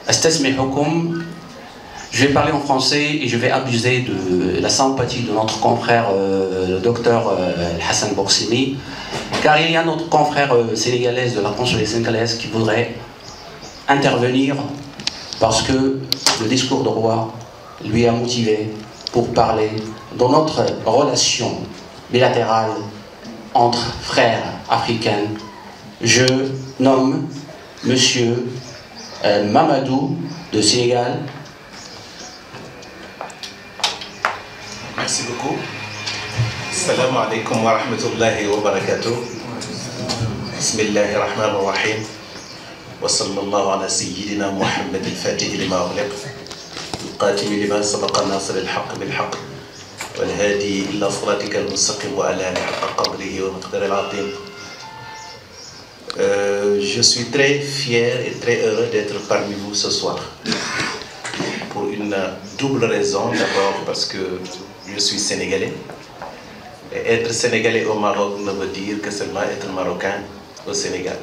Je vais parler en français et je vais abuser de la sympathie de notre confrère le docteur Hassan Boursini, car il y a notre confrère sénégalaise de la consulée sénégalaise qui voudrait intervenir parce que le discours de roi lui a motivé pour parler de notre relation bilatérale entre frères africains. Je nomme Monsieur Mamadou de Sénégal. Merci beaucoup. Assalamu alaikum wa rahmatullahi wa barakatuh. Bismillahir rahmanir rahim. Wa sallallahu ala sayyidina Muhammad al-Fatih lima ughliq. القاتم لما سبق الناصر الحق بالحق والهادي إلى صراطك المستقيم وعلى آله حق قدره ومقداره العظيم. Je suis très fier et très heureux d'être parmi vous ce soir pour une double raison. D'abord parce que je suis sénégalais et être sénégalais au Maroc ne veut dire que seulement être marocain au Sénégal.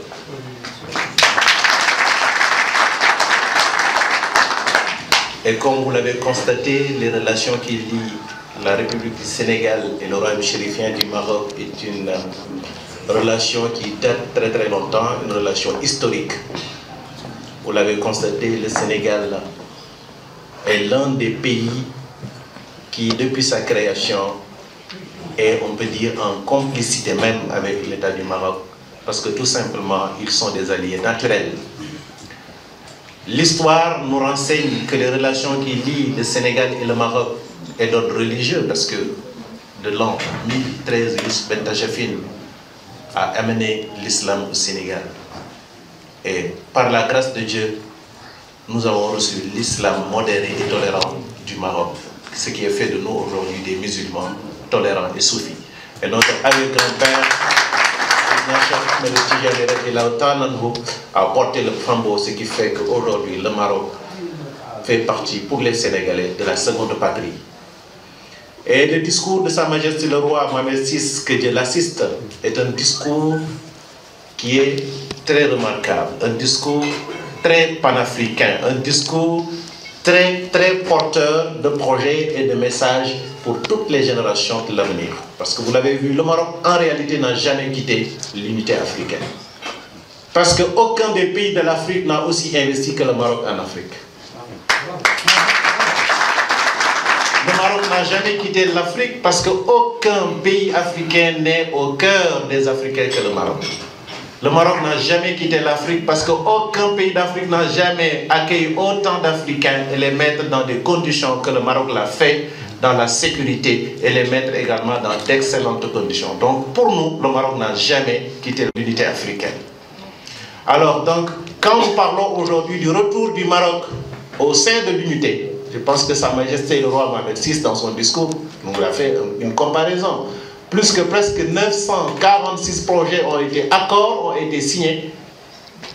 Et comme vous l'avez constaté, les relations qui lient la République du Sénégal et le royaume chérifien du Maroc est une relation qui date très très longtemps, une relation historique. Vous l'avez constaté, le Sénégal est l'un des pays qui, depuis sa création, est, on peut dire, en complicité même avec l'État du Maroc, parce que tout simplement, ils sont des alliés naturels. L'histoire nous renseigne que les relations qui lient le Sénégal et le Maroc est d'ordre religieux, parce que de l'an 1013, Youssef Ben Tachafine a amené l'islam au Sénégal. Et par la grâce de Dieu, nous avons reçu l'islam modéré et tolérant du Maroc, ce qui est fait de nous aujourd'hui des musulmans tolérants et soufis. Et notre arrière-grand-père, a porté le flambeau, ce qui fait qu'aujourd'hui le Maroc fait partie pour les Sénégalais de la seconde patrie. Et le discours de Sa Majesté le roi Mohamed VI, que Dieu l'assiste, est un discours qui est très remarquable, un discours très panafricain, un discours très très porteur de projets et de messages pour toutes les générations de l'avenir. Parce que vous l'avez vu, le Maroc en réalité n'a jamais quitté l'unité africaine. Parce qu'aucun des pays de l'Afrique n'a aussi investi que le Maroc en Afrique. Le Maroc n'a jamais quitté l'Afrique parce qu'aucun pays africain n'est au cœur des Africains que le Maroc. Le Maroc n'a jamais quitté l'Afrique parce qu'aucun pays d'Afrique n'a jamais accueilli autant d'Africains et les mettre dans des conditions que le Maroc l'a fait, dans la sécurité, et les mettre également dans d'excellentes conditions. Donc pour nous, le Maroc n'a jamais quitté l'unité africaine. Alors donc, quand nous parlons aujourd'hui du retour du Maroc au sein de l'unité, je pense que Sa Majesté le roi Mohamed VI, dans son discours, nous a fait une comparaison. Plus que presque 946 projets ont été signés,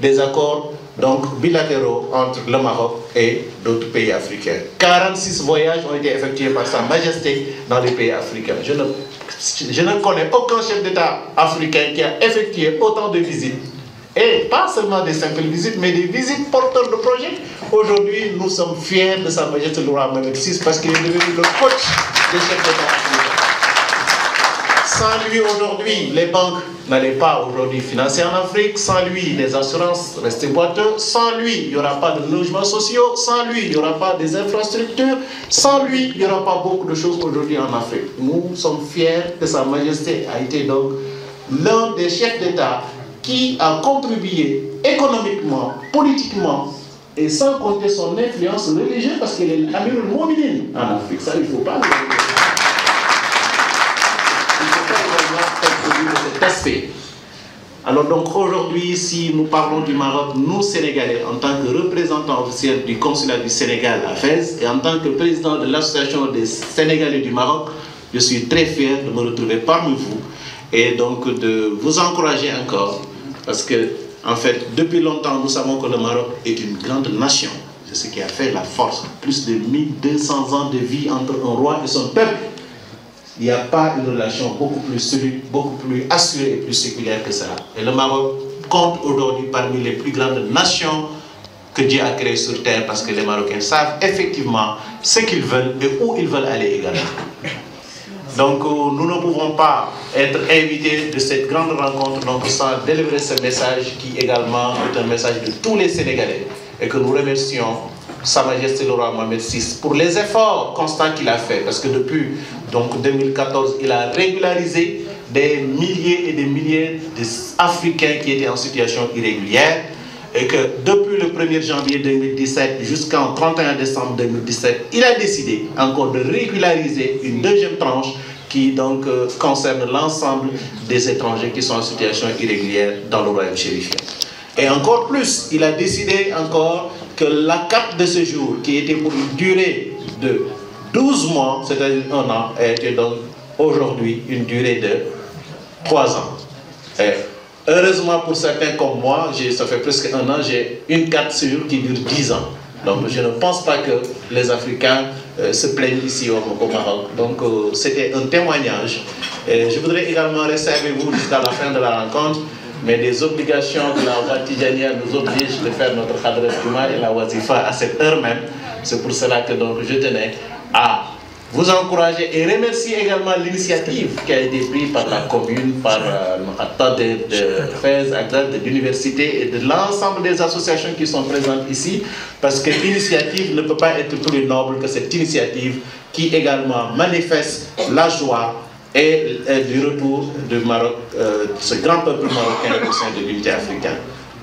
des accords donc bilatéraux entre le Maroc et d'autres pays africains. 46 voyages ont été effectués par Sa Majesté dans les pays africains. Je ne connais aucun chef d'État africain qui a effectué autant de visites. Et pas seulement des simples visites, mais des visites porteurs de projets. Aujourd'hui, nous sommes fiers de Sa Majesté le roi Mohamed VI parce qu'il est devenu le coach des chefs d'État africains. Sans lui, aujourd'hui, les banques n'allaient pas aujourd'hui financer en Afrique. Sans lui, les assurances restaient boiteuses. Sans lui, il n'y aura pas de logements sociaux. Sans lui, il n'y aura pas des infrastructures. Sans lui, il n'y aura pas beaucoup de choses aujourd'hui en Afrique. Nous sommes fiers que Sa Majesté a été donc l'un des chefs d'État qui a contribué économiquement, politiquement, et sans compter son influence religieuse, parce qu'il est Amirul Mouminin en Afrique. Ça, il ne faut pas le cet aspect. Alors donc aujourd'hui, si nous parlons du Maroc, nous Sénégalais, en tant que représentants officiels du consulat du Sénégal à Fès, et en tant que président de l'association des Sénégalais du Maroc, je suis très fier de me retrouver parmi vous et donc de vous encourager encore, parce que en fait, depuis longtemps, nous savons que le Maroc est une grande nation. C'est ce qui a fait la force. Plus de 1200 ans de vie entre un roi et son peuple. Il n'y a pas une relation beaucoup plus solide, beaucoup plus assurée et plus séculaire que cela. Et le Maroc compte aujourd'hui parmi les plus grandes nations que Dieu a créé sur terre, parce que les Marocains savent effectivement ce qu'ils veulent et où ils veulent aller également. Donc nous ne pouvons pas être invités de cette grande rencontre donc, sans délivrer ce message qui également est un message de tous les Sénégalais et que nous remercions Sa Majesté le roi Mohamed VI pour les efforts constants qu'il a fait, parce que depuis donc, 2014, il a régularisé des milliers et des milliers d'Africains qui étaient en situation irrégulière, et que depuis le 1er janvier 2017 jusqu'en 31 décembre 2017, il a décidé encore de régulariser une deuxième tranche qui donc concerne l'ensemble des étrangers qui sont en situation irrégulière dans le royaume chérifien. Et encore plus, il a décidé encore que la carte de séjour qui était pour une durée de 12 mois, c'est-à-dire 1 an, était donc aujourd'hui une durée de 3 ans. Et heureusement pour certains comme moi, ça fait presque 1 an, j'ai une carte de séjour qui dure 10 ans. Donc je ne pense pas que les Africains se plaignent ici au Maroc. Donc c'était un témoignage. Et je voudrais également rester avec vous jusqu'à la fin de la rencontre, mais des obligations de la Ouad Tidjaniya nous obligent de faire notre Khadra Juma et la Wazifa à cette heure même. C'est pour cela que donc, je tenais à vous encourager et remercier également l'initiative qui a été prise par la commune, par le de Fès, de l'université et de l'ensemble des associations qui sont présentes ici, parce que l'initiative ne peut pas être plus noble que cette initiative qui également manifeste la joie et du retour du Maroc, ce grand peuple marocain au sein de l'unité africaine.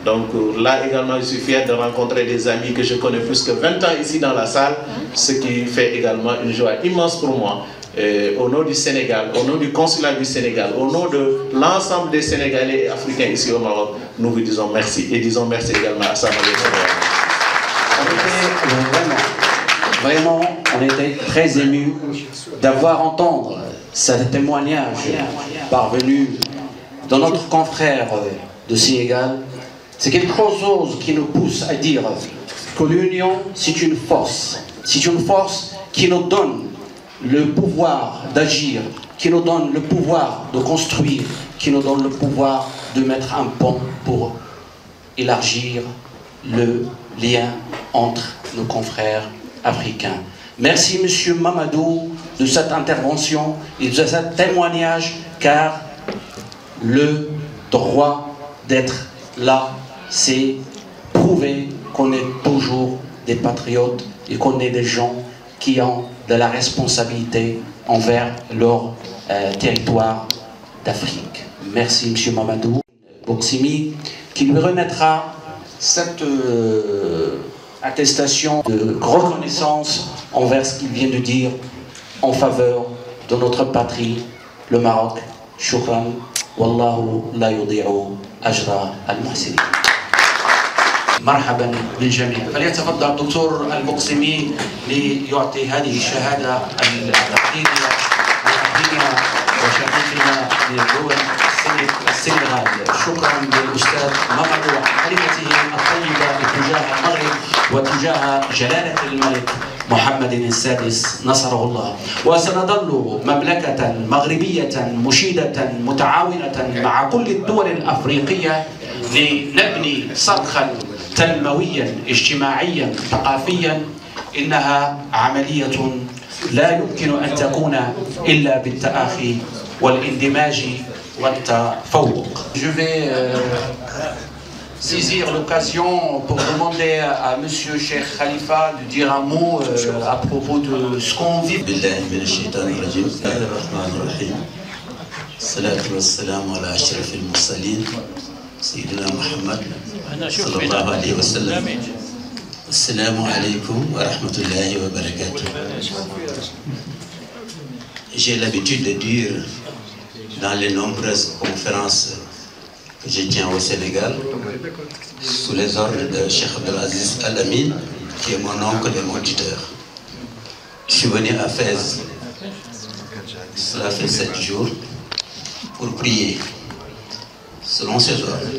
Donc là également, je suis fier de rencontrer des amis que je connais plus que 20 ans ici dans la salle, ce qui fait également une joie immense pour moi. Et au nom du Sénégal, au nom du consulat du Sénégal, au nom de l'ensemble des Sénégalais et Africains ici au Maroc, nous vous disons merci. Et disons merci également à Sa Majesté. Vraiment, on était très émus d'avoir entendu ce témoignage parvenu de notre confrère de Sénégal. C'est quelque chose qui nous pousse à dire que l'union, c'est une force. C'est une force qui nous donne le pouvoir d'agir, qui nous donne le pouvoir de construire, qui nous donne le pouvoir de mettre un pont pour élargir le lien entre nos confrères africains. Merci Monsieur Mamadou de cette intervention et de ce témoignage, car le droit d'être là, c'est prouver qu'on est toujours des patriotes et qu'on est des gens qui ont de la responsabilité envers leur territoire d'Afrique. Merci M. Mamadou Borsimi, qui lui remettra cette attestation de reconnaissance envers ce qu'il vient de dire en faveur de notre patrie, le Maroc. Shukran. Wallahu la yudi'u ajra al-muhsinin. مرحبا بالجميع. فليتفضل الدكتور البقسمي ليعطي هذه الشهادة التقديرية لأخينا وشقيقنا لدول السنغال. شكرا للأستاذ مامادو على كلمته الطيبة تجاه المغرب وتجاه جلالة الملك محمد السادس نصره الله. وسنظل مملكة مغربية مشيدة متعاونة مع كل الدول الأفريقية لنبني صرخا تنمويا اجتماعيا ثقافيا. إنها عملية لا يمكن أن تكون إلا بالتآخي والاندماج والتفوق. Je vais saisir l'occasion pour demander à Monsieur Cheikh Khalifa de dire un mot à propos de ce qu'on vit. الصلاة والسلام على أشرف المرسلين سيدنا محمد صلى الله عليه وسلم. السلام عليكم ورحمة الله وبركاته. J'ai l'habitude de dire dans les nombreuses conférences que je tiens au Sénégal sous les ordres de Cheikh Abdelaziz Al Amin, qui est mon oncle et mon tuteur. Je suis venu à Fès, cela fait 7 jours, pour prier selon ses ordres.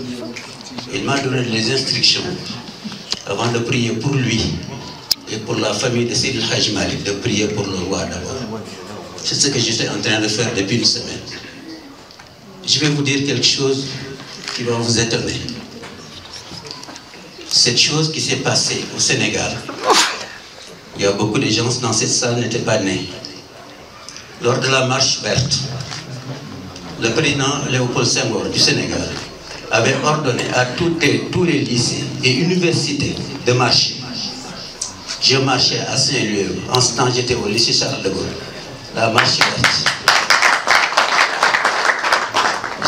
Il m'a donné les instructions avant de prier pour lui et pour la famille de Sidi El Hadji Malick, de prier pour le roi d'abord. C'est ce que j'étais en train de faire depuis une semaine. Je vais vous dire quelque chose qui va vous étonner. cette chose qui s'est passée au Sénégal. Il y a beaucoup de gens dans cette salle qui n'étaient pas nés. Lors de la marche verte, le président Léopold Senghor du Sénégal avait ordonné à tous les lycées et universités de marcher. Je marchais à Saint-Louis. En ce temps, j'étais au lycée Charles de Gaulle. La marche verte.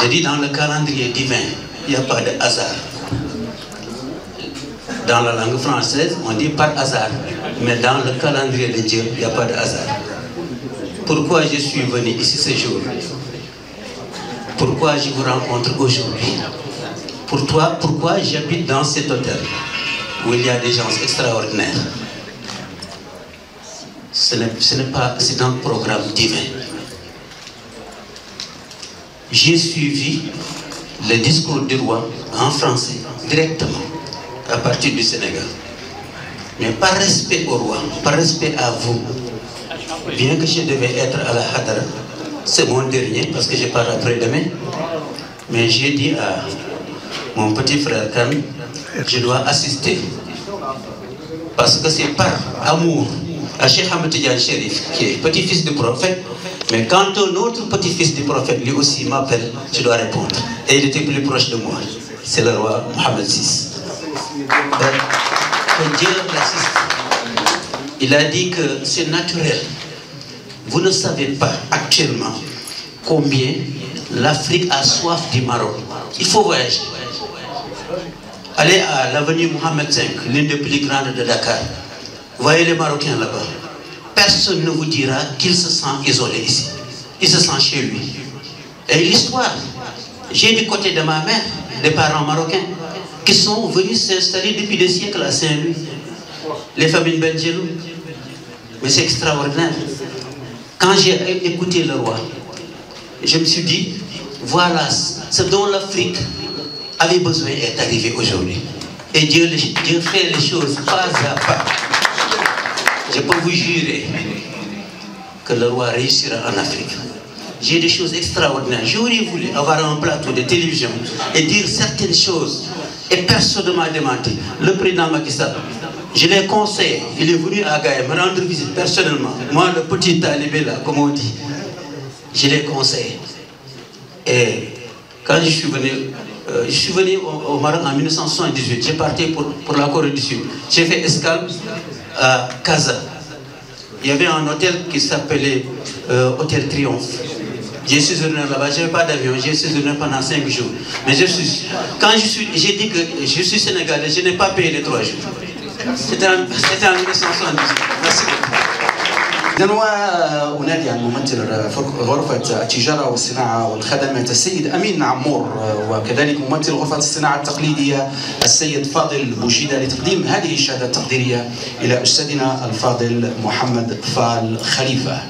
J'ai dit dans le calendrier divin, il n'y a pas de hasard. Dans la langue française, on dit pas de hasard. Mais dans le calendrier de Dieu, il n'y a pas de hasard. Pourquoi je suis venu ici ce jour? Pourquoi je vous rencontre aujourd'hui? Pourquoi j'habite dans cet hôtel où il y a des gens extraordinaires? C'est un programme divin. J'ai suivi le discours du roi en français, directement, à partir du Sénégal. Mais par respect au roi, par respect à vous, bien que je devais être à la Hadara, c'est mon dernier, parce que je pars après-demain, mais j'ai dit à mon petit frère Khan, je dois assister. Parce que c'est par amour à Cheikh Ahmed Tidiane Chérif, qui est petit-fils du prophète, mais quand un autre petit-fils du prophète, lui aussi m'appelle, je dois répondre. Et il était plus proche de moi. C'est le roi Mohamed VI. Que Dieu l'assiste. Il a dit que c'est naturel. Vous ne savez pas actuellement combien l'Afrique a soif du Maroc. Il faut voyager. Allez à l'avenue Mohamed V, l'une des plus grandes de Dakar. Voyez les Marocains là-bas. Personne ne vous dira qu'il se sent isolé ici. Il se sent chez lui. Et l'histoire, j'ai du côté de ma mère, des parents marocains, qui sont venus s'installer depuis des siècles à Saint-Louis. Les familles Benjelou. Mais c'est extraordinaire. Quand j'ai écouté le roi, je me suis dit, voilà, ce dont l'Afrique avait besoin est arrivé aujourd'hui. Et Dieu fait les choses pas à pas. Je peux vous jurer que le roi réussira en Afrique. J'ai des choses extraordinaires. J'aurais voulu avoir un plateau de télévision et dire certaines choses. Et personne ne m'a démenti. Le président Macky Sall, je l'ai conseillé. Il est venu à Gaïa me rendre visite personnellement. Moi, le petit talibé là, comme on dit, je l'ai conseillé. Et quand je suis venu au Maroc en 1978. J'ai parti pour la Corée du Sud. J'ai fait escale à Casa. Il y avait un hôtel qui s'appelait Hôtel Triomphe. Je suis venu là-bas, je n'avais pas d'avion, je suis venu pendant 5 jours. Mais j'ai dit que je suis sénégalais, je n'ai pas payé les 3 jours. C'était en 1970. Merci beaucoup. إذن وأنادي عن ممثل غرفة التجارة والصناعة والخدمات السيد أمين عمور، وكذلك ممثل غرفة الصناعة التقليدية السيد فاضل بوشيدة لتقديم هذه الشهادة التقديرية إلى أستاذنا الفاضل محمد فال خليفة.